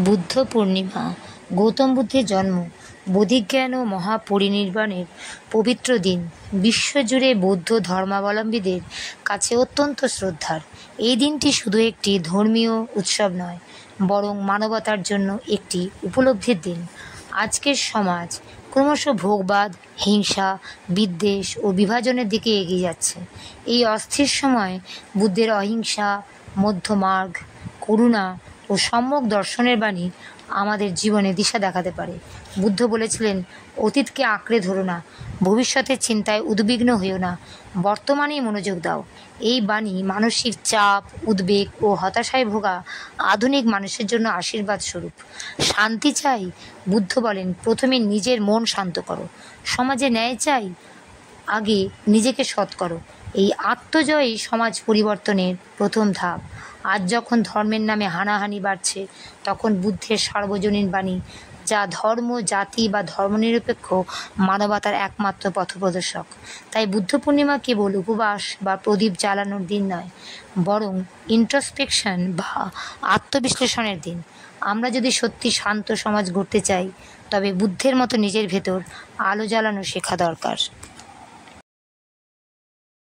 বুদ্ধ পূর্ণিমা গৌতম বুদ্ধের জন্ম, বোধিজ্ঞান ও মহাপরিনির্বাণের পবিত্র দিন বিশ্বজুড়ে বৌদ্ধ ধর্মাবলম্বীদের কাছে অত্যন্ত শ্রদ্ধার। এই দিনটি শুধু একটি ধর্মীয় উৎসব নয়, বরং মানবতার জন্য একটি উপলব্ধির দিন। আজকের সমাজ ক্রমশ ভোগবাদ, হিংসা, বিদ্বেষ ও বিভাজনের দিকে এগিয়ে যাচ্ছে। এই অস্থির সময় বুদ্ধের অহিংসা, মধ্যমার্গ, করুণা ও সম্যক দর্শনের বাণী আমাদের জীবনে দিশা দেখাতে পারে। বুদ্ধ বলেছিলেন, অতীতকে আঁকড়ে ধরো না, ভবিষ্যতের চিন্তায় উদ্বিগ্ন হইও না, বর্তমানেই মনোযোগ দাও। এই বাণী মানসিক চাপ, উদ্বেগ ও হতাশায় ভোগা আধুনিক মানুষের জন্য আশীর্বাদ স্বরূপ। শান্তি চাই? বুদ্ধ বলেন, প্রথমে নিজের মন শান্ত করো। সমাজে ন্যায় চাই? আগে নিজেকে সৎ করো। এই আত্মজয়ই সমাজ পরিবর্তনের প্রথম ধাপ। আজ যখন ধর্মের নামে হানাহানি বাড়ছে, তখন বুদ্ধের সার্বজনীন বাণী, যা ধর্ম, জাতি বা ধর্মনিরপেক্ষ মানবতার একমাত্র পথপ্রদর্শক। তাই বুদ্ধ পূর্ণিমা কেবল উপবাস বা প্রদীপ জ্বালানোর দিন নয়, বরং ইন্ট্রোস্পেকশন বা আত্মবিশ্লেষণের দিন। আমরা যদি সত্যি শান্ত সমাজ গড়তে চাই, তবে বুদ্ধের মতো নিজের ভেতর আলো জ্বালানো শেখা দরকার।